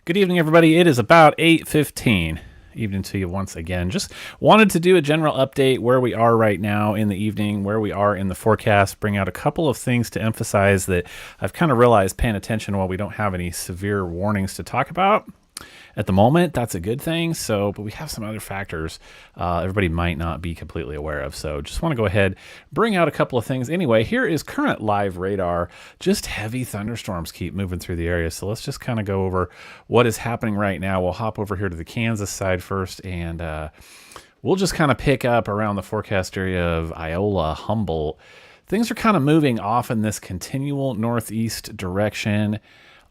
Good evening, everybody. It is about 8:15. Evening to you once again. Just wanted to do a general update where we are right now in the evening, where we are in the forecast, bring out a couple of things to emphasize that I've kind of realized paying attention while we don't have any severe warnings to talk about. At the moment, that's a good thing. So, but we have some other factors everybody might not be completely aware of. So, just want to go ahead, bring out a couple of things. Anyway, here is current live radar. Just heavy thunderstorms keep moving through the area. So, let's just kind of go over what is happening right now. We'll hop over here to the Kansas side first, and we'll just kind of pick up around the forecast area of Iola, Humboldt. Things are kind of moving off in this continual northeast direction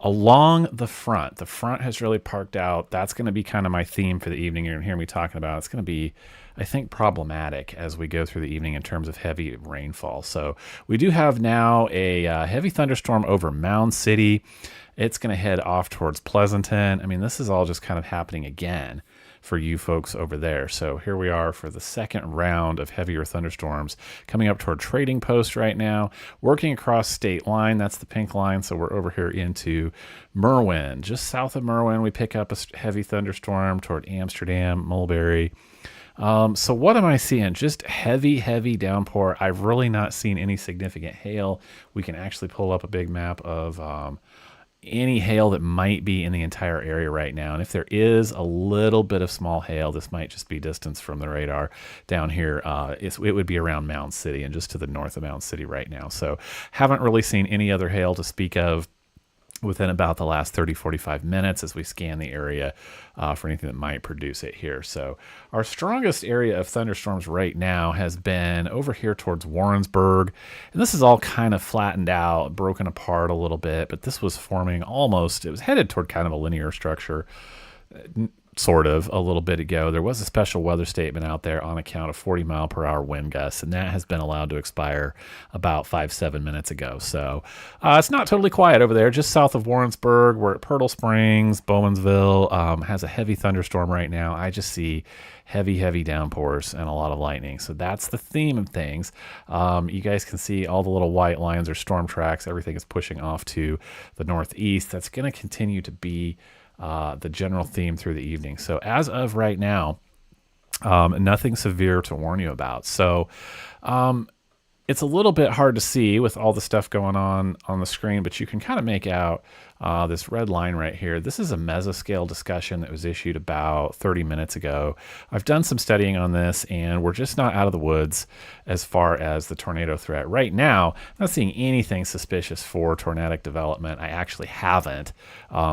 along the front. The front has really parked out. That's going to be kind of my theme for the evening. You're going to hear me talking about. It's going to be, I think, problematic as we go through the evening in terms of heavy rainfall. So we do have now a heavy thunderstorm over Mound City. It's going to head off towards Pleasanton. I mean, this is all just kind of happening again for you folks over there. So here we are for the second round of heavier thunderstorms coming up toward Trading Post right now, working across state line. That's the pink line. So we're over here into Merwin. Just south of Merwin, we pick up a heavy thunderstorm toward Amsterdam, Mulberry. So what am I seeing? Just heavy downpour. I've really not seen any significant hail. We can actually pull up a big map of any hail that might be in the entire area right now. And if there is a little bit of small hail, this might just be distance from the radar down here. It would be around Mound City and just to the north of Mound City right now. So haven't really seen any other hail to speak of within about the last 30-45 minutes as we scan the area for anything that might produce it here. So our strongest area of thunderstorms right now has been over here towards Warrensburg. And this is all kind of flattened out, broken apart a little bit, but this was forming almost, it was headed toward kind of a linear structure, sort of, a little bit ago. There was a special weather statement out there on account of 40-mile-per-hour wind gusts, and that has been allowed to expire about 5-7 minutes ago. So it's not totally quiet over there. Just south of Warrensburg, we're at Pirtle Springs, Bowmansville has a heavy thunderstorm right now. I just see heavy downpours and a lot of lightning. So that's the theme of things. You guys can see all the little white lines are storm tracks. Everything is pushing off to the northeast. That's going to continue to be the general theme through the evening. So as of right now, nothing severe to warn you about. So it's a little bit hard to see with all the stuff going on the screen, but you can kind of make out this red line right here. This is a mesoscale discussion that was issued about 30 minutes ago. I've done some studying on this, and we're just not out of the woods as far as the tornado threat. Right now, I'm not seeing anything suspicious for tornadic development. I actually haven't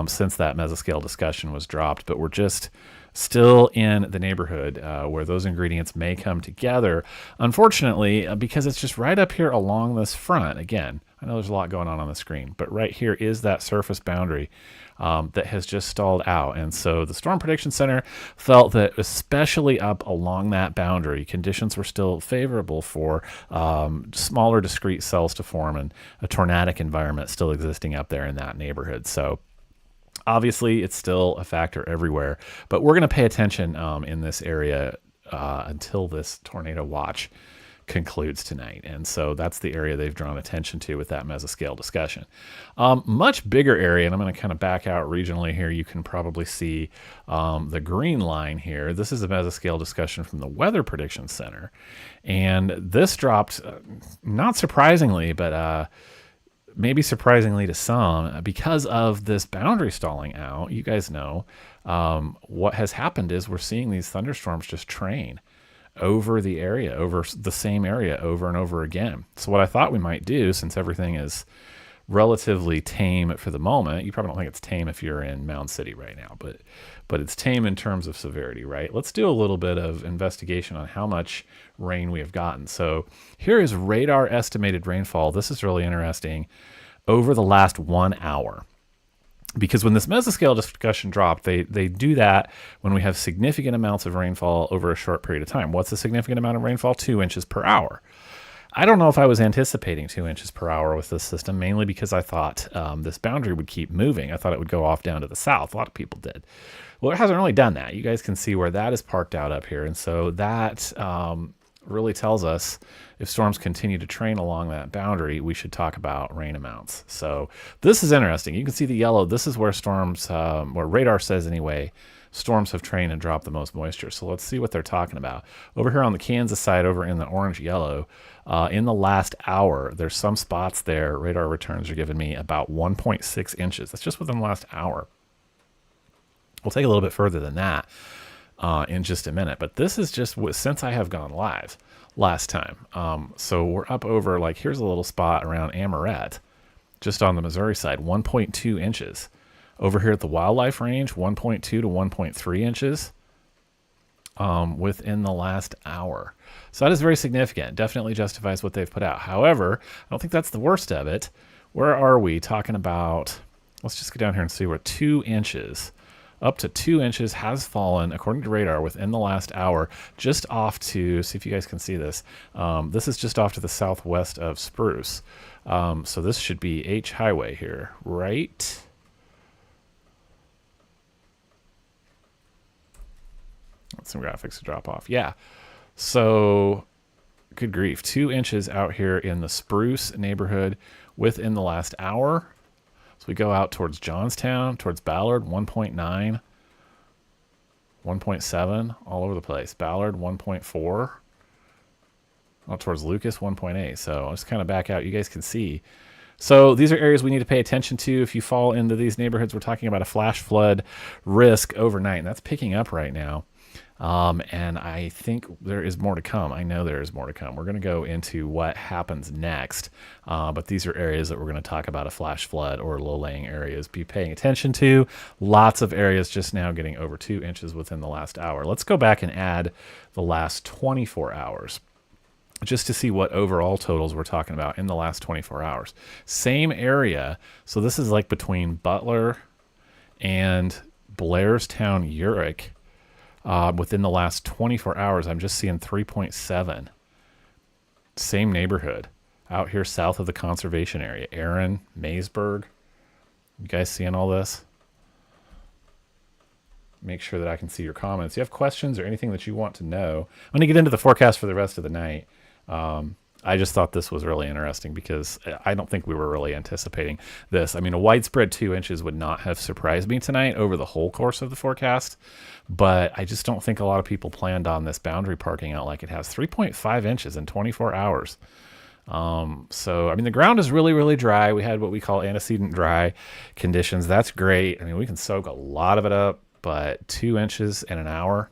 since that mesoscale discussion was dropped, but we're just still in the neighborhood where those ingredients may come together. Unfortunately, because it's just right up here along this front. Again, I know there's a lot going on the screen, but right here is that surface boundary that has just stalled out. And so the Storm Prediction Center felt that especially up along that boundary, conditions were still favorable for smaller discrete cells to form and a tornadic environment still existing up there in that neighborhood. So obviously, it's still a factor everywhere, but we're going to pay attention in this area until this tornado watch concludes tonight. And so that's the area they've drawn attention to with that mesoscale discussion. Much bigger area, and I'm going to kind of back out regionally here. You can probably see the green line here. This is a mesoscale discussion from the Weather Prediction Center. And this dropped, not surprisingly, but maybe surprisingly to some, because of this boundary stalling out. You guys know what has happened is we're seeing these thunderstorms just train over the area, over the same area over and over again. So what I thought we might do, since everything is relatively tame for the moment, you probably don't think it's tame if you're in Mound City right now, but it's tame in terms of severity, right? Let's do a little bit of investigation on how much rain we have gotten. So here is radar estimated rainfall. This is really interesting over the last 1 hour. Because when this mesoscale discussion dropped, they do that when we have significant amounts of rainfall over a short period of time. What's a significant amount of rainfall? 2 inches per hour. I don't know if I was anticipating 2 inches per hour with this system, mainly because I thought this boundary would keep moving. I thought it would go off down to the south. A lot of people did. Well, it hasn't really done that. You guys can see where that is parked out up here. And so that really tells us if storms continue to train along that boundary, we should talk about rain amounts. So this is interesting. You can see the yellow. This is where storms, where radar says anyway, storms have trained and dropped the most moisture. So let's see what they're talking about. Over here on the Kansas side, over in the orange yellow, in the last hour, there's some spots there. Radar returns are giving me about 1.6 inches. That's just within the last hour. We'll take a little bit further than that in just a minute. But this is just since I have gone live last time. So we're up over, like, here's a little spot around Amoret, just on the Missouri side, 1.2 inches. Over here at the wildlife range, 1.2 to 1.3 inches within the last hour. So that is very significant. Definitely justifies what they've put out. However, I don't think that's the worst of it. Where are we talking about? Let's just go down here and see where 2 inches, up to 2 inches has fallen, according to radar, within the last hour, just off to, see if you guys can see this. This is just off to the southwest of Spruce. So this should be H Highway here, right? Some graphics to drop off. Yeah. So good grief. 2 inches out here in the Spruce neighborhood within the last hour. So we go out towards Johnstown, towards Ballard, 1.9, 1.7, all over the place. Ballard, 1.4. Out towards Lucas, 1.8. So I'll just kind of back out. You guys can see. So these are areas we need to pay attention to. If you fall into these neighborhoods, we're talking about a flash flood risk overnight, and that's picking up right now. And I think there is more to come. I know there is more to come. We're going to go into what happens next. But these are areas that we're going to talk about a flash flood or low-laying areas. Be paying attention to. Lots of areas just now getting over 2 inches within the last hour. Let's go back and add the last 24 hours. Just to see what overall totals we're talking about in the last 24 hours. Same area. So this is like between Butler and Blairstown, Urick. Within the last 24 hours, I'm just seeing 3.7. Same neighborhood out here south of the conservation area. Aaron, Maysburg. You guys seeing all this? Make sure that I can see your comments. If you have questions or anything that you want to know, I'm going to get into the forecast for the rest of the night. I just thought this was really interesting because I don't think we were really anticipating this. I mean, a widespread 2 inches would not have surprised me tonight over the whole course of the forecast, but I just don't think a lot of people planned on this boundary parking out like it has. 3.5 inches in 24 hours. So, I mean, the ground is really, really dry. We had what we call antecedent dry conditions. That's great. I mean, we can soak a lot of it up, but 2 inches in an hour,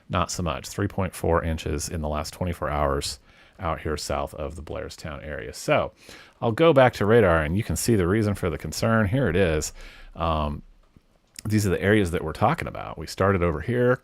not so much. 3.4 inches in the last 24 hours. Out here south of the Blairstown area. So I'll go back to radar and you can see the reason for the concern. Here it is. These are the areas that we're talking about. We started over here.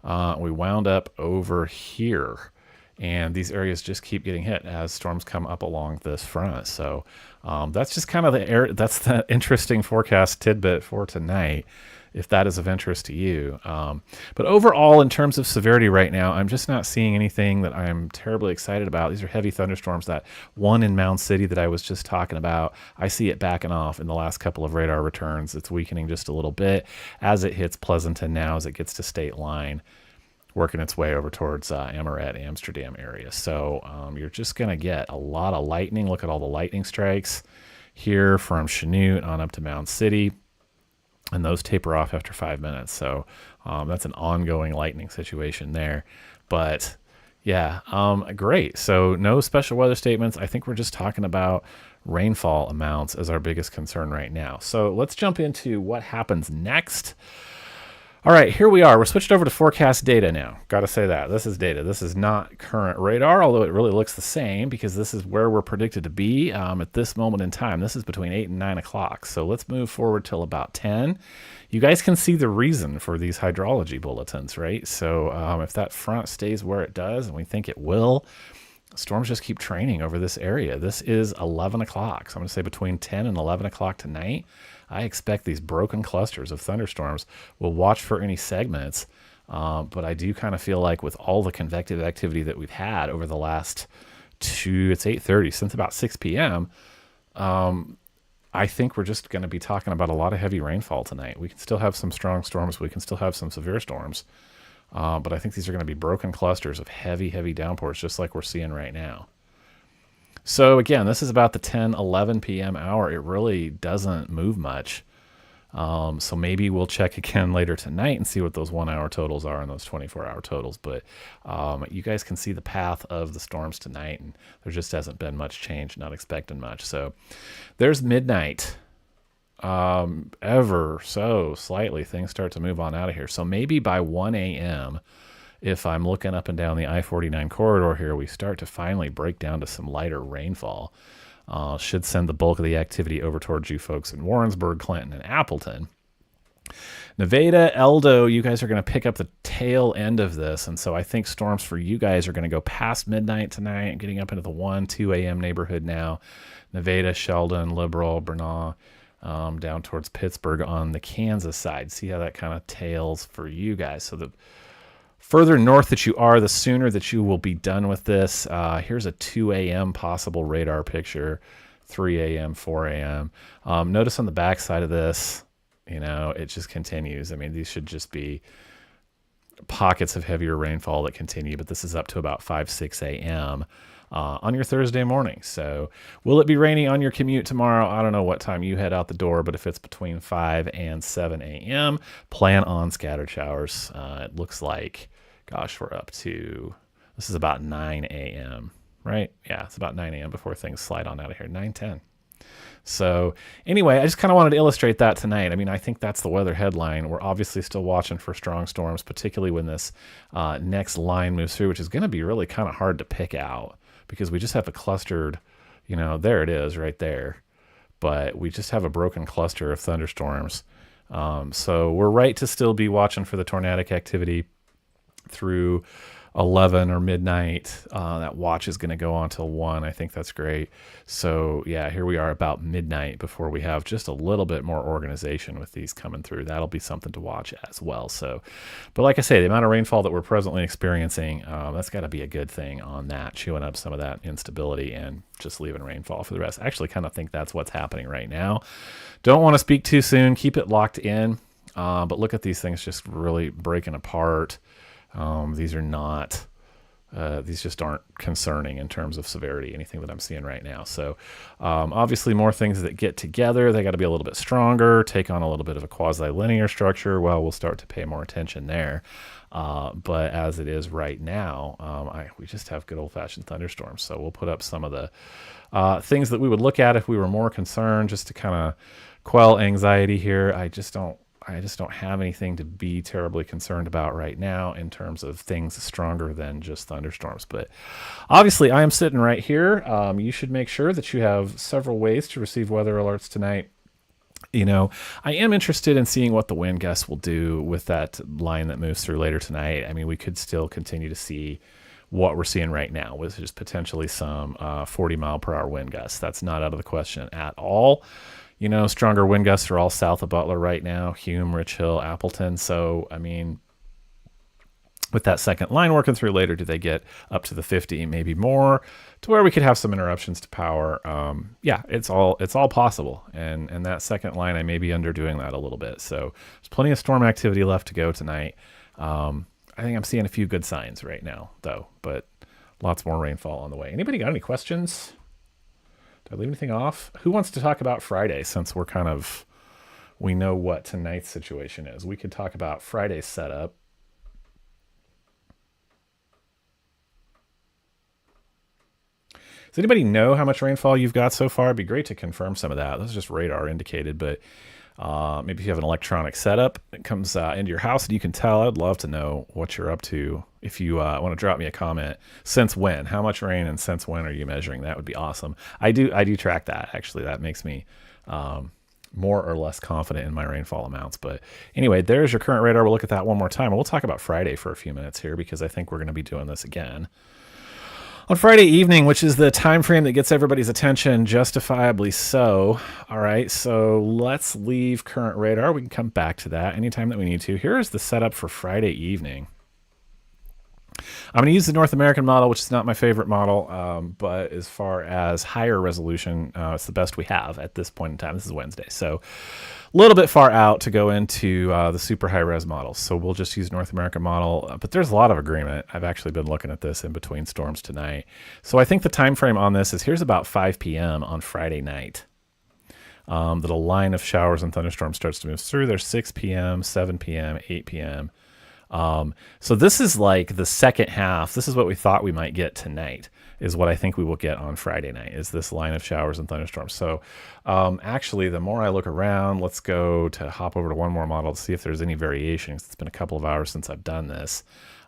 We wound up over here. And these areas just keep getting hit as storms come up along this front. So that's just kind of that's the interesting forecast tidbit for tonight, if that is of interest to you. But overall, in terms of severity right now, I'm just not seeing anything that I'm terribly excited about. These are heavy thunderstorms. That one in Mound City that I was just talking about, I see it backing off in the last couple of radar returns. It's weakening just a little bit as it hits Pleasanton now, as it gets to state line, working its way over towards Amoret, Amsterdam area. So you're just going to get a lot of lightning. Look at all the lightning strikes here from Chanute on up to Mound City. And those taper off after 5 minutes. So that's an ongoing lightning situation there. But yeah, great. So no special weather statements. I think we're just talking about rainfall amounts as our biggest concern right now. So let's jump into what happens next. All right, here we are. We're switched over to forecast data now. Got to say that. This is data. This is not current radar, although it really looks the same because this is where we're predicted to be at this moment in time. This is between 8 and 9 o'clock. So let's move forward till about 10. You guys can see the reason for these hydrology bulletins, right? So if that front stays where it does, and we think it will, storms just keep training over this area. This is 11 o'clock. So I'm going to say between 10 and 11 o'clock tonight. I expect these broken clusters of thunderstorms. We'll watch for any segments, but I do kind of feel like with all the convective activity that we've had over the last it's 8:30, since about 6 p.m., I think we're just going to be talking about a lot of heavy rainfall tonight. We can still have some strong storms. We can still have some severe storms. But I think these are going to be broken clusters of heavy, heavy downpours, just like we're seeing right now. So again, this is about the 10, 11 p.m. hour. It really doesn't move much. So maybe we'll check again later tonight and see what those 1 hour totals are and those 24-hour totals. But you guys can see the path of the storms tonight, and there just hasn't been much change, not expecting much. So there's midnight. Ever so slightly, things start to move on out of here. So maybe by 1 a.m., if I'm looking up and down the I-49 corridor here, we start to finally break down to some lighter rainfall. Should send the bulk of the activity over towards you folks in Warrensburg, Clinton, and Appleton. Nevada, Eldo, you guys are going to pick up the tail end of this, and so I think storms for you guys are going to go past midnight tonight, getting up into the 1, 2 a.m. neighborhood now. Nevada, Sheldon, Liberal, Bernal, down towards Pittsburgh on the Kansas side. See how that kind of tails for you guys. So the further north that you are, the sooner that you will be done with this. Here's a 2 a.m. possible radar picture, 3 a.m., 4 a.m. Notice on the back side of this, it just continues. I mean, these should just be pockets of heavier rainfall that continue, but this is up to about 5, 6 a.m. On your Thursday morning. So will it be raining on your commute tomorrow? I don't know what time you head out the door, but if it's between 5 and 7 a.m., plan on scattered showers. It looks like, gosh, we're up to, this is about 9 a.m., right? Yeah, it's about 9 a.m. before things slide on out of here, 9:10. So anyway, I just kind of wanted to illustrate that tonight. I mean, I think that's the weather headline. We're obviously still watching for strong storms, particularly when this next line moves through, which is going to be really kind of hard to pick out because we just have a clustered, there it is right there. But we just have a broken cluster of thunderstorms. So we're right to still be watching for the tornadic activity through 11 or midnight. That watch is going to go on till 1. I think that's great. So yeah, here we are about midnight before we have just a little bit more organization with these coming through. That'll be something to watch as well. So, but like I say, the amount of rainfall that we're presently experiencing, that's got to be a good thing on that, chewing up some of that instability and just leaving rainfall for the rest. I actually kind of think that's what's happening right now. Don't want to speak too soon. Keep it locked in. But look at these things just really breaking apart. These are not, these just aren't concerning in terms of severity, anything that I'm seeing right now. So obviously more things that get together, they got to be a little bit stronger, take on a little bit of a quasi-linear structure. Well, we'll start to pay more attention there. But as it is right now, we just have good old-fashioned thunderstorms. So we'll put up some of the things that we would look at if we were more concerned, just to kind of quell anxiety here. I just don't have anything to be terribly concerned about right now in terms of things stronger than just thunderstorms. But obviously, I am sitting right here. You should make sure that you have several ways to receive weather alerts tonight. I am interested in seeing what the wind gusts will do with that line that moves through later tonight. I mean, we could still continue to see what we're seeing right now, which is potentially some 40-mile-per-hour wind gusts. That's not out of the question at all. Stronger wind gusts are all south of Butler right now, Hume, Rich Hill, Appleton. So, I mean, with that second line working through later, do they get up to the 50, maybe more, to where we could have some interruptions to power? Yeah, it's all possible. And that second line, I may be underdoing that a little bit. So there's plenty of storm activity left to go tonight. I think I'm seeing a few good signs right now, though, but lots more rainfall on the way. Anybody got any questions? Did I leave anything off? Who wants to talk about Friday, since we know what tonight's situation is? We could talk about Friday's setup. Does anybody know how much rainfall you've got so far? It'd be great to confirm some of that. This is just radar indicated, but maybe if you have an electronic setup that comes into your house and you can tell, I'd love to know what you're up to. If you want to drop me a comment, since when? How much rain and since when are you measuring? That would be awesome. I do track that, actually. That makes me more or less confident in my rainfall amounts. But anyway, there's your current radar. We'll look at that one more time. And we'll talk about Friday for a few minutes here, because I think we're going to be doing this again on Friday evening, which is the time frame that gets everybody's attention, justifiably so. All right, so let's leave current radar. We can come back to that anytime that we need to. Here is the setup for Friday evening. I'm going to use the North American model, which is not my favorite model, but as far as higher resolution, it's the best we have at this point in time. This is Wednesday, so a little bit far out to go into the super high res models. So we'll just use North American model, but there's a lot of agreement. I've actually been looking at this in between storms tonight. So I think the time frame on this is here's about 5 p.m. on Friday night. That a line of showers and thunderstorms starts to move through. There's 6 p.m., 7 p.m., 8 p.m. So this is like the second half. This is what we thought we might get tonight, is what I think we will get on Friday night, is this line of showers and thunderstorms. So actually, the more I look around, let's go to hop over to one more model to see if there's any variation. It's been a couple of hours since I've done this.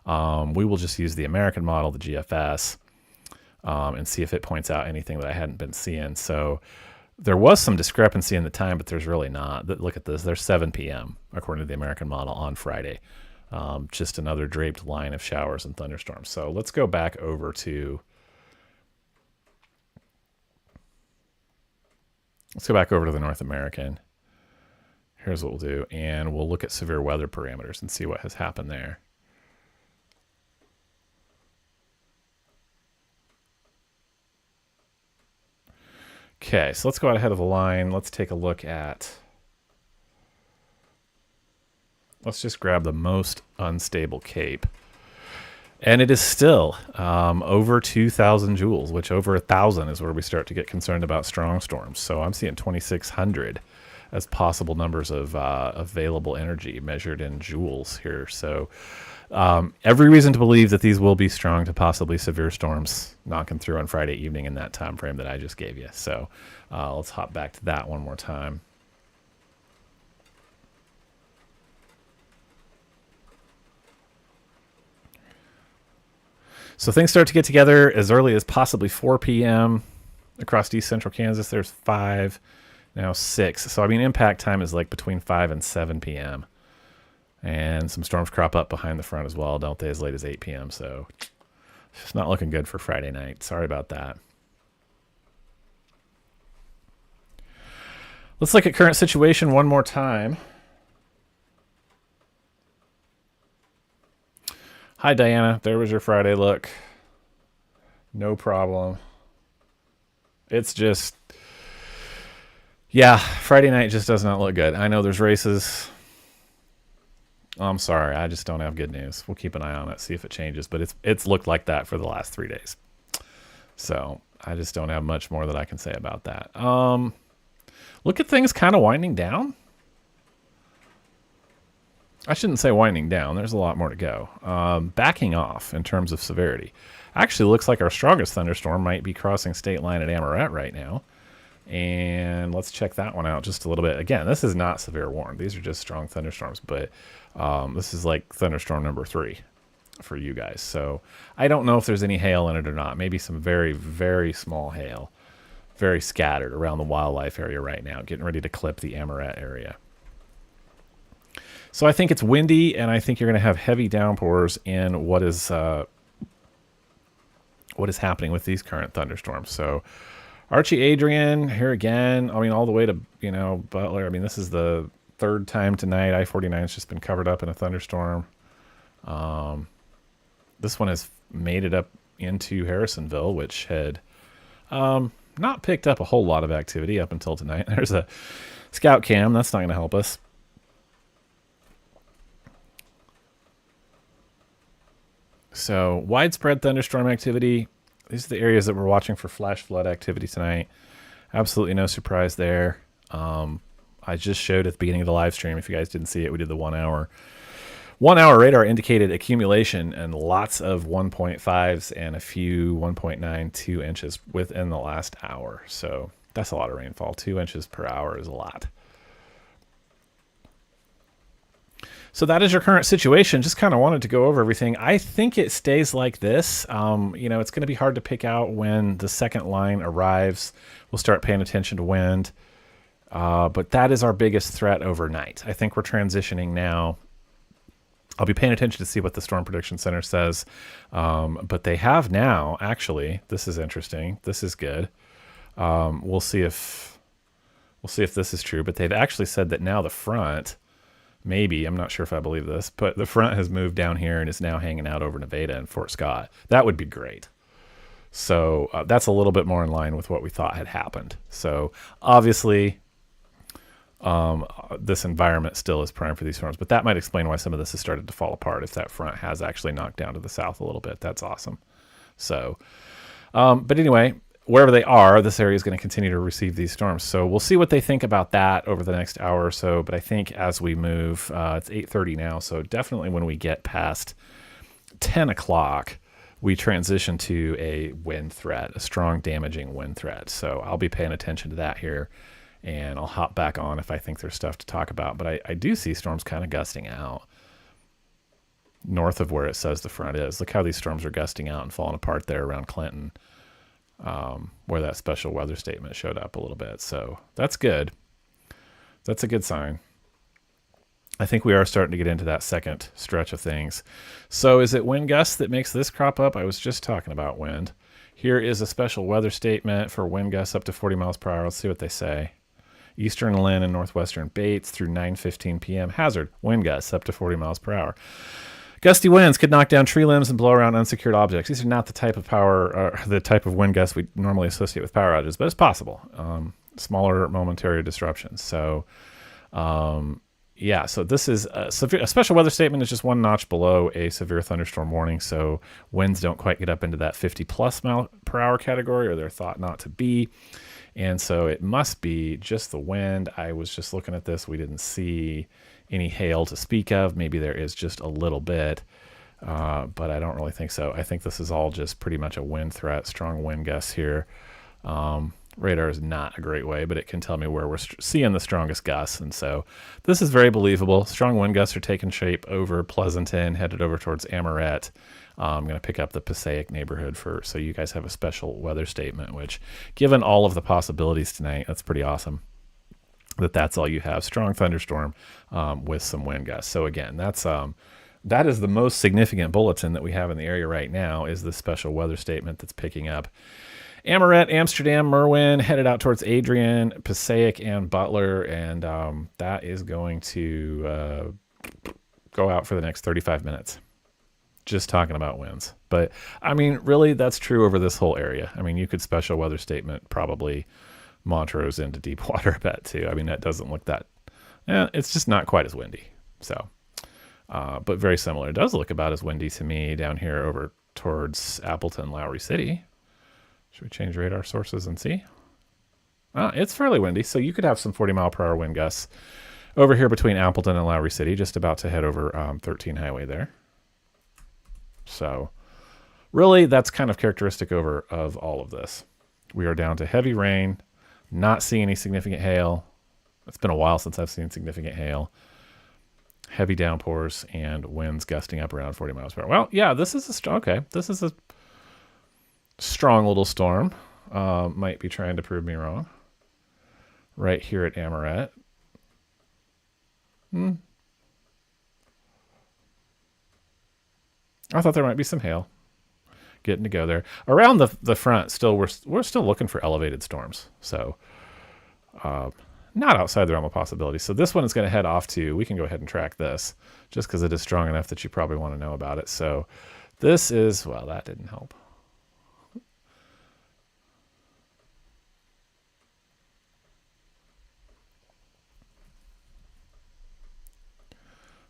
We will just use the American model, the GFS, and see if it points out anything that I hadn't been seeing. So there was some discrepancy in the time, but there's really not. Look at this. There's 7 p.m. according to the American model on Friday. Just another draped line of showers and thunderstorms. So let's go back over to the North American. Here's what we'll do, and we'll look at severe weather parameters and see what has happened there. Okay, so let's go out ahead of the line. Let's take a look at, let's just grab the most unstable cape. And it is still over 2,000 joules, which over 1,000 is where we start to get concerned about strong storms. So I'm seeing 2,600 as possible numbers of available energy measured in joules here. So every reason to believe that these will be strong to possibly severe storms knocking through on Friday evening in that time frame that I just gave you. So let's hop back to that one more time. So things start to get together as early as possibly 4 p.m. across east central Kansas. There's 5, now 6. So I mean, impact time is like between 5 and 7 p.m. And some storms crop up behind the front as well, don't they, as late as 8 p.m. So it's not looking good for Friday night. Sorry about that. Let's look at current situation one more time. Hi, Diana. There was your Friday look. No problem. It's just, yeah, Friday night just does not look good. I know there's races. I'm sorry. I just don't have good news. We'll keep an eye on it, see if it changes. But it's looked like that for the last 3 days. So I just don't have much more that I can say about that. Look at things kind of winding down. I shouldn't say winding down. There's a lot more to go. Backing off in terms of severity. Actually looks like our strongest thunderstorm might be crossing state line at Amaret right now. And let's check that one out just a little bit. Again, this is not severe warned. These are just strong thunderstorms, but this is like thunderstorm number 3 for you guys. So I don't know if there's any hail in it or not. Maybe some very, very small hail, very scattered around the wildlife area right now, getting ready to clip the Amaret area. So I think it's windy, and I think you're going to have heavy downpours in what is happening with these current thunderstorms. So Archie Adrian here again. I mean, all the way to, Butler. I mean, this is the 3rd time tonight. I-49 has just been covered up in a thunderstorm. This one has made it up into Harrisonville, which had not picked up a whole lot of activity up until tonight. There's a scout cam. That's not going to help us. So widespread thunderstorm activity. These are the areas that we're watching for flash flood activity tonight. Absolutely no surprise there. I just showed at the beginning of the live stream. If you guys didn't see it, we did the 1 hour. 1 hour radar indicated accumulation and lots of 1.5s and a few 1.92 inches within the last hour. So that's a lot of rainfall. 2 inches per hour is a lot. So that is your current situation. Just kind of wanted to go over everything. I think it stays like this. It's going to be hard to pick out when the second line arrives. We'll start paying attention to wind. But that is our biggest threat overnight. I think we're transitioning now. I'll be paying attention to see what the Storm Prediction Center says. But they have now, actually, this is interesting. This is good. We'll see if this is true. But they've actually said that now the front maybe, I'm not sure if I believe this, but the front has moved down here and is now hanging out over Nevada and Fort Scott. That would be great. So that's a little bit more in line with what we thought had happened. So obviously, this environment still is prime for these storms, but that might explain why some of this has started to fall apart. If that front has actually knocked down to the south a little bit, that's awesome. So, but anyway, wherever they are, this area is going to continue to receive these storms. So we'll see what they think about that over the next hour or so. But I think as we move, it's 8:30 now, so definitely when we get past 10 o'clock, we transition to a wind threat, a strong damaging wind threat. So I'll be paying attention to that here, and I'll hop back on if I think there's stuff to talk about. But I do see storms kind of gusting out north of where it says the front is. Look how these storms are gusting out and falling apart there around Clinton, where that special weather statement showed up a little bit. So that's good. That's a good sign. I think we are starting to get into that second stretch of things. So is it wind gusts that makes this crop up? I was just talking about wind. Here is a special weather statement for wind gusts up to 40 miles per hour. Let's see what they say. Eastern Lynn and northwestern Bates through 9:15 p.m. Hazard, wind gusts up to 40 miles per hour. Gusty winds could knock down tree limbs and blow around unsecured objects. These are not the type of the type of wind gusts we normally associate with power outages, but it's possible. Smaller momentary disruptions. So, yeah, so this is a special weather statement is just one notch below a severe thunderstorm warning. So winds don't quite get up into that 50 plus mile per hour category, or they're thought not to be. And so it must be just the wind. I was just looking at this. We didn't see any hail to speak of. Maybe there is just a little bit, but I don't really think so. I think this is all just pretty much a wind threat, strong wind gusts here. Radar is not a great way, but it can tell me where we're seeing the strongest gusts. And so this is very believable. Strong wind gusts are taking shape over Pleasanton, headed over towards Amoret. I'm going to pick up the Passaic neighborhood so you guys have a special weather statement, which given all of the possibilities tonight, that's pretty awesome that's all you have. Strong thunderstorm with some wind gusts. So again, that is the most significant bulletin that we have in the area right now, is the special weather statement that's picking up Amoret, Amsterdam, Merwin, headed out towards Adrian, Passaic, and Butler, and that is going to go out for the next 35 minutes. Just talking about winds. But, I mean, really, that's true over this whole area. I mean, you could special weather statement probably Montrose into deep water a bit, too. I mean, that doesn't look that... it's just not quite as windy. So, but very similar. It does look about as windy to me down here over towards Appleton, Lowry City. Should we change radar sources and see? It's fairly windy, so you could have some 40 mile per hour wind gusts over here between Appleton and Lowry City, just about to head over 13 Highway there. So really, that's kind of characteristic of all of this. We are down to heavy rain, not seeing any significant hail. It's been a while since I've seen significant hail. Heavy downpours and winds gusting up around 40 miles per hour. Well, yeah, this is this is a strong little storm. Might be trying to prove me wrong. Right here at Amoret. I thought there might be some hail getting to go there. Around the front, still we're still looking for elevated storms. So not outside the realm of possibility. So this one is going to head off to, we can go ahead and track this just because it is strong enough that you probably want to know about it. So this is, well, that didn't help.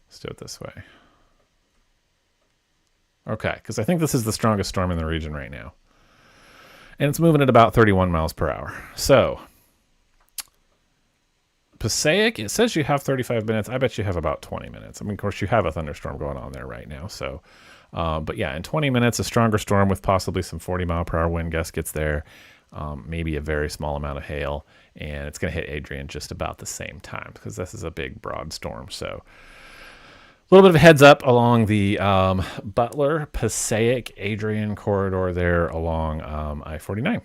Let's do it this way. Okay, because I think this is the strongest storm in the region right now. And it's moving at about 31 miles per hour. So, Passaic, it says you have 35 minutes. I bet you have about 20 minutes. I mean, of course, you have a thunderstorm going on there right now. So, but yeah, in 20 minutes, a stronger storm with possibly some 40 mile per hour wind gusts gets there. Maybe a very small amount of hail. And it's going to hit Adrian just about the same time because this is a big, broad storm. So, a little bit of a heads up along the Butler, Passaic, Adrian corridor there along I-49.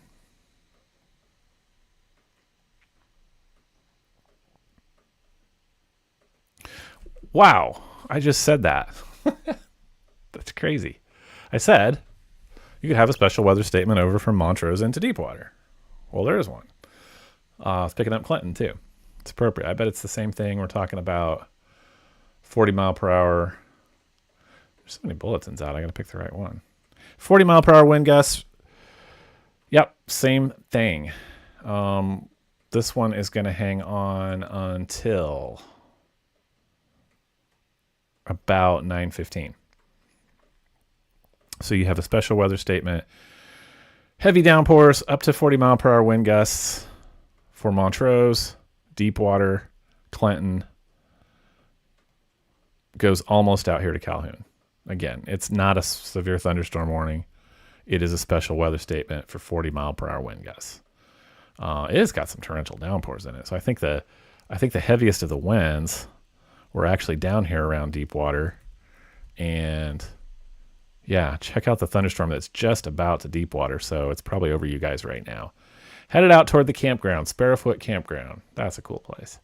Wow, I just said that. That's crazy. I said you could have a special weather statement over from Montrose into Deepwater. Well, there is one. It's picking up Clinton, too. It's appropriate. I bet it's the same thing we're talking about 40 mile per hour. There's so many bulletins out. I got to pick the right one. 40 mile per hour wind gusts. Yep, same thing. This one is going to hang on until about 9:15. So you have a special weather statement. Heavy downpours up to 40 mile per hour wind gusts for Montrose, Deepwater, Clinton. Goes almost out here to Calhoun. Again, it's not a severe thunderstorm warning. It is a special weather statement for 40 mile per hour wind gusts. It has got some torrential downpours in it. So I think the heaviest of the winds were actually down here around Deepwater. And yeah, check out the thunderstorm that's just about to Deepwater. So it's probably over you guys right now. Headed out toward the campground, Sparrowfoot Campground. That's a cool place.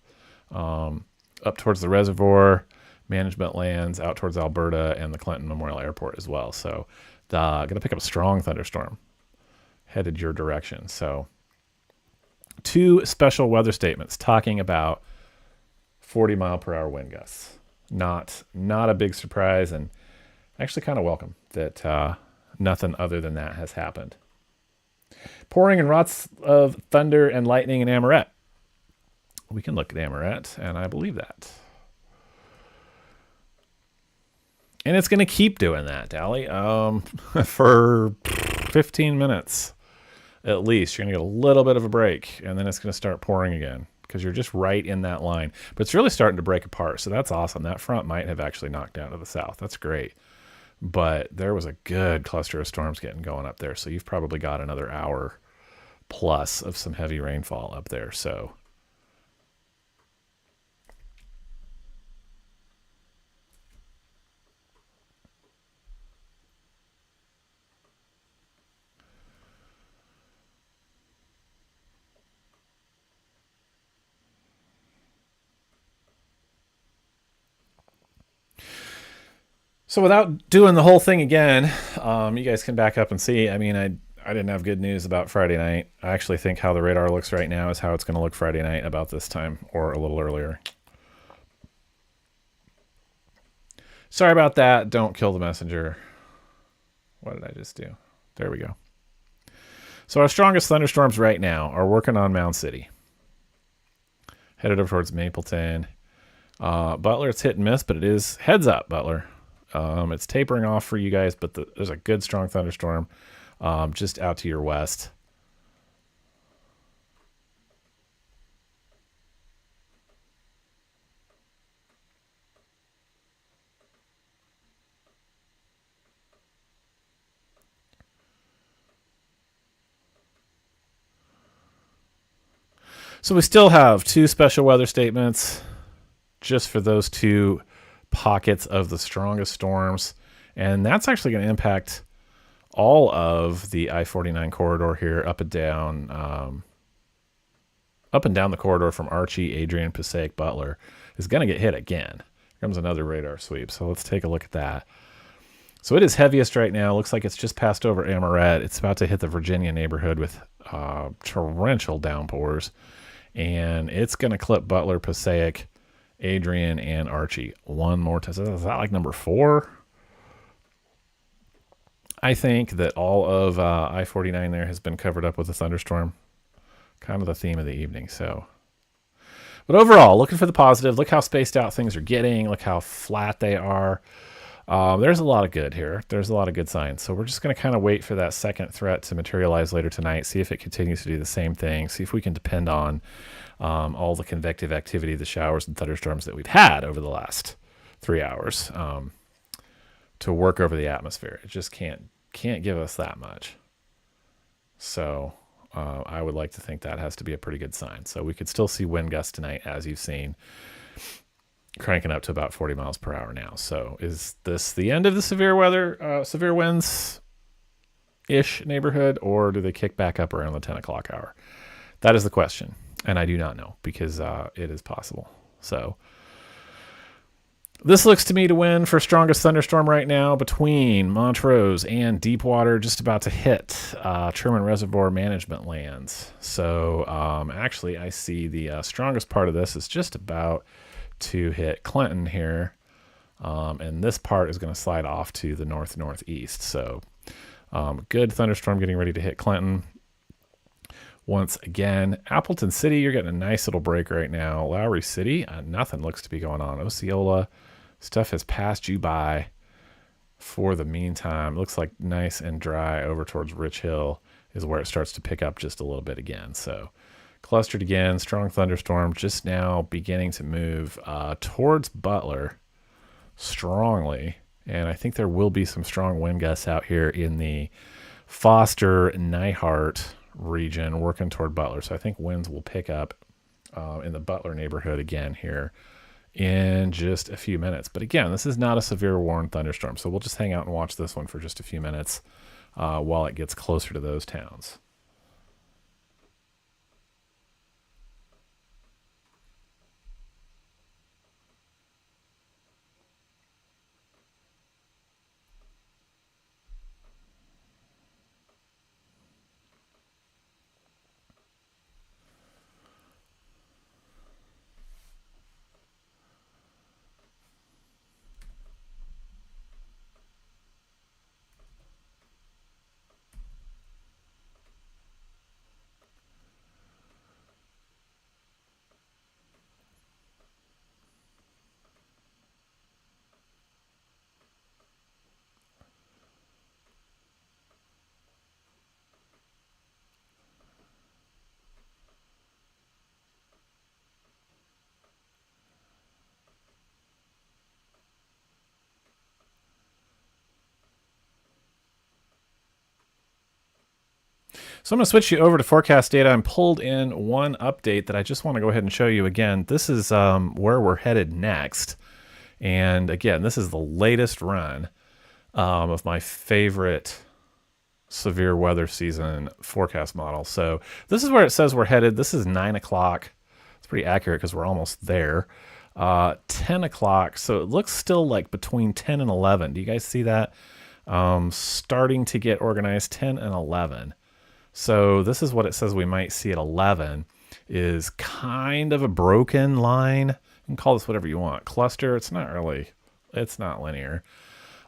Up towards the reservoir, management lands, out towards Alberta and the Clinton Memorial Airport as well. So going to pick up a strong thunderstorm headed your direction. So 2 special weather statements talking about 40 mile per hour wind gusts. Not a big surprise, and actually kind of welcome that nothing other than that has happened. Pouring and lots of thunder and lightning in Amoret. We can look at Amoret, and I believe that. And it's going to keep doing that, Dally, for 15 minutes at least. You're going to get a little bit of a break, and then it's going to start pouring again because you're just right in that line. But it's really starting to break apart, so that's awesome. That front might have actually knocked down to the south. That's great. But there was a good cluster of storms getting going up there, so you've probably got another hour plus of some heavy rainfall up there. So without doing the whole thing again, you guys can back up and see. I mean, I didn't have good news about Friday night. I actually think how the radar looks right now is how it's going to look Friday night about this time or a little earlier. Sorry about that. Don't kill the messenger. What did I just do? There we go. So our strongest thunderstorms right now are working on Mound City. Headed over towards Mapleton. Butler, it's hit and miss, but it is heads up, Butler. It's tapering off for you guys, but there's a good strong thunderstorm just out to your west. So we still have 2 special weather statements just for those 2 pockets of the strongest storms, and that's actually going to impact all of the I-49 corridor here, up and down the corridor from Archie, Adrian, Passaic, Butler is going to get hit again. Here comes another radar sweep, so let's take a look at that. So it is heaviest right now. Looks like it's just passed over Amoret. It's about to hit the Virginia neighborhood with torrential downpours, and it's going to clip Butler, Passaic, Adrian, and Archie one more time. So is that like number 4? I think that all of I-49 there has been covered up with a thunderstorm. Kind of the theme of the evening. So, but overall, looking for the positive. Look how spaced out things are getting. Look how flat they are. There's a lot of good here. There's a lot of good signs. So we're just going to kind of wait for that second threat to materialize later tonight. See if it continues to do the same thing. See if we can depend on all the convective activity, the showers and thunderstorms that we've had over the last 3 hours to work over the atmosphere. It just can't give us that much. So I would like to think that has to be a pretty good sign. So we could still see wind gusts tonight, as you've seen, cranking up to about 40 miles per hour now. So is this the end of the severe weather, severe winds-ish neighborhood, or do they kick back up around the 10 o'clock hour? That is the question, and I do not know because it is possible. So this looks to me to win for strongest thunderstorm right now between Montrose and Deepwater, just about to hit Truman Reservoir management lands. So actually, I see the strongest part of this is just about to hit Clinton here. And this part is going to slide off to the north-northeast. So good thunderstorm getting ready to hit Clinton. Once again, Appleton City, you're getting a nice little break right now. Lowry City, nothing looks to be going on. Osceola, stuff has passed you by for the meantime. Looks like nice and dry over towards Rich Hill is where it starts to pick up just a little bit again. So clustered again, strong thunderstorm just now beginning to move towards Butler strongly. And I think there will be some strong wind gusts out here in the Foster-Neihart region working toward Butler. So I think winds will pick up in the Butler neighborhood again here in just a few minutes. But again, this is not a severe warned thunderstorm. So we'll just hang out and watch this one for just a few minutes while it gets closer to those towns. So I'm going to switch you over to forecast data. I'm pulled in one update that I just want to go ahead and show you again. This is where we're headed next. And again, this is the latest run of my favorite severe weather season forecast model. So this is where it says we're headed. This is 9 o'clock. It's pretty accurate because we're almost there. 10 o'clock. So it looks still like between 10 and 11. Do you guys see that? Starting to get organized, 10 and 11. So this is what it says we might see at 11 is kind of a broken line. You can call this whatever you want. Cluster, it's not linear.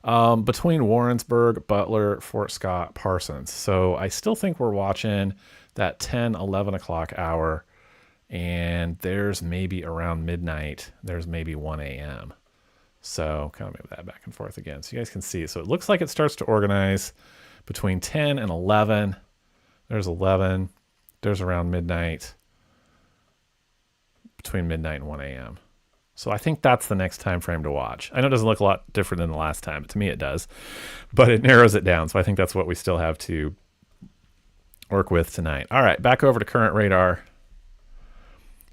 Between Warrensburg, Butler, Fort Scott, Parsons. So I still think we're watching that 10, 11 o'clock hour. And there's maybe around midnight, there's maybe 1 a.m. So kind of move that back and forth again so you guys can see. So it looks like it starts to organize between 10 and 11. There's 11. There's around midnight, between midnight and 1 a.m. So I think that's the next time frame to watch. I know it doesn't look a lot different than the last time, but to me it does. But it narrows it down, so I think that's what we still have to work with tonight. All right, back over to current radar.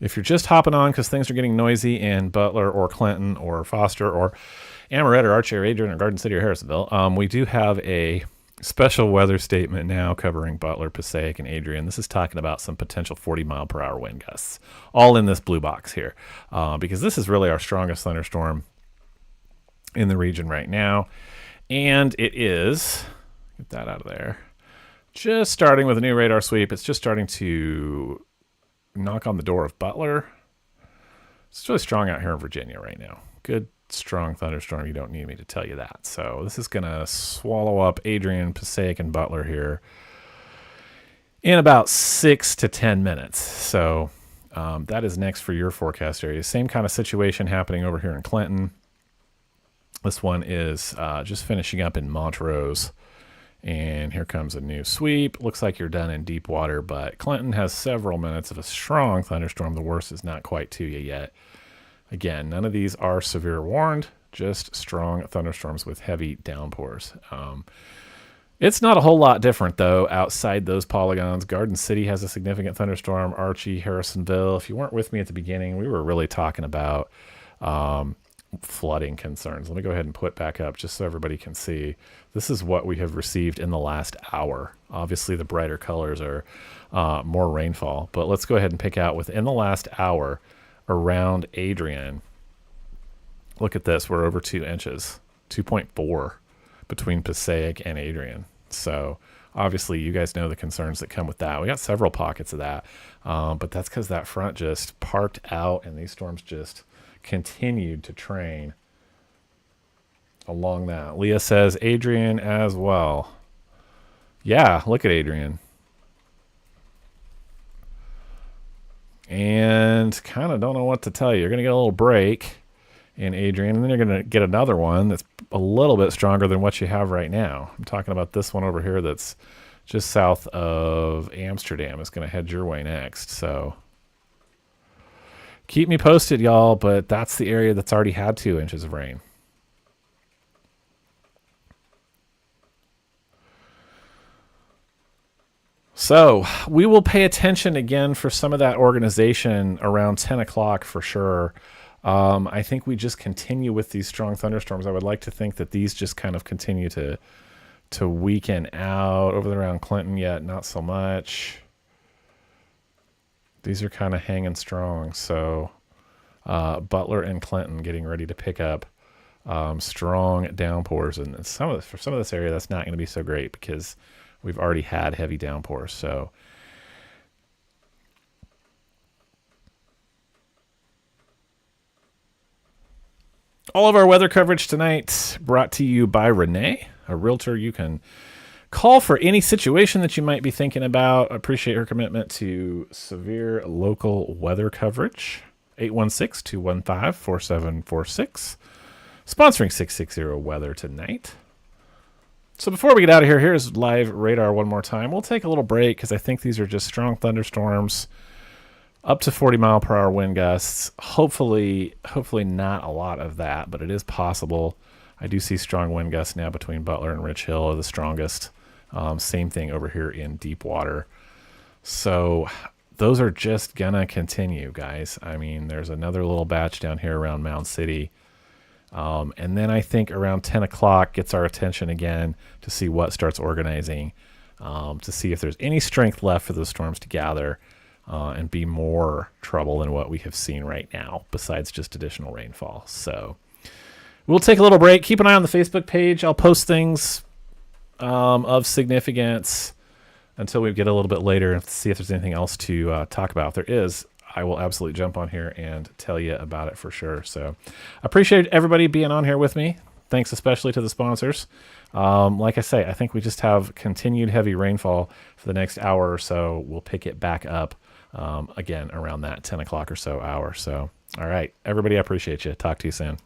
If you're just hopping on because things are getting noisy in Butler or Clinton or Foster or Amoret or Archer or Adrian or Garden City or Harrisonville, we do have a special weather statement now covering Butler, Passaic, and Adrian. This is talking about some potential 40-mile-per-hour wind gusts, all in this blue box here, because this is really our strongest thunderstorm in the region right now. And it is, get that out of there, just starting with a new radar sweep. It's just starting to knock on the door of Butler. It's really strong out here in Virginia right now. Good strong thunderstorm. You don't need me to tell you that. So this is going to swallow up Adrian, Passaic, and Butler here in about 6 to 10 minutes. So that is next for your forecast area. Same kind of situation happening over here in Clinton. This one is just finishing up in Montrose. And here comes a new sweep. Looks like you're done in deep water, but Clinton has several minutes of a strong thunderstorm. The worst is not quite to you yet. Again, none of these are severe warned, just strong thunderstorms with heavy downpours. It's not a whole lot different, though, outside those polygons. Garden City has a significant thunderstorm. Archie, Harrisonville. If you weren't with me at the beginning, we were really talking about flooding concerns. Let me go ahead and put back up just so everybody can see. This is what we have received in the last hour. Obviously, the brighter colors are more rainfall, but let's go ahead and pick out within the last hour around Adrian. Look at this. We're over 2 inches, 2.4 between Passaic and Adrian. So obviously you guys know the concerns that come with that. We got several pockets of that, but that's because that front just parked out and these storms just continued to train along that. Leah says Adrian as well. Yeah, look at Adrian. And kind of don't know what to tell you. You're going to get a little break in Adrian, and then you're going to get another one that's a little bit stronger than what you have right now. I'm talking about this one over here that's just south of Amsterdam. It's going to head your way next. So keep me posted, y'all, but that's the area that's already had 2 inches of rain. So we will pay attention again for some of that organization around 10 o'clock for sure. I think we just continue with these strong thunderstorms. I would like to think that these just kind of continue to weaken out over around Clinton, yet not so much. These are kind of hanging strong. So Butler and Clinton getting ready to pick up strong downpours, and for some of this area that's not going to be so great because we've already had heavy downpours. So all of our weather coverage tonight brought to you by Renee, a realtor you can call for any situation that you might be thinking about. I appreciate her commitment to severe local weather coverage. 816-215-4746. Sponsoring 660 Weather tonight. So before we get out of here, here's live radar one more time. We'll take a little break because I think these are just strong thunderstorms, up to 40-mile-per-hour wind gusts. Hopefully not a lot of that, but it is possible. I do see strong wind gusts now between Butler and Rich Hill are the strongest. Same thing over here in Deepwater. So those are just gonna continue, guys. I mean, there's another little batch down here around Mound City. And then I think around 10 o'clock gets our attention again to see what starts organizing, to see if there's any strength left for those storms to gather and be more trouble than what we have seen right now, besides just additional rainfall. So we'll take a little break. Keep an eye on the Facebook page. I'll post things of significance until we get a little bit later and see if there's anything else to talk about. If there is, I will absolutely jump on here and tell you about it for sure. So I appreciate everybody being on here with me. Thanks especially to the sponsors. Like I say, I think we just have continued heavy rainfall for the next hour or so. We'll pick it back up again around that 10 o'clock or so hour. So, all right, everybody, I appreciate you. Talk to you soon.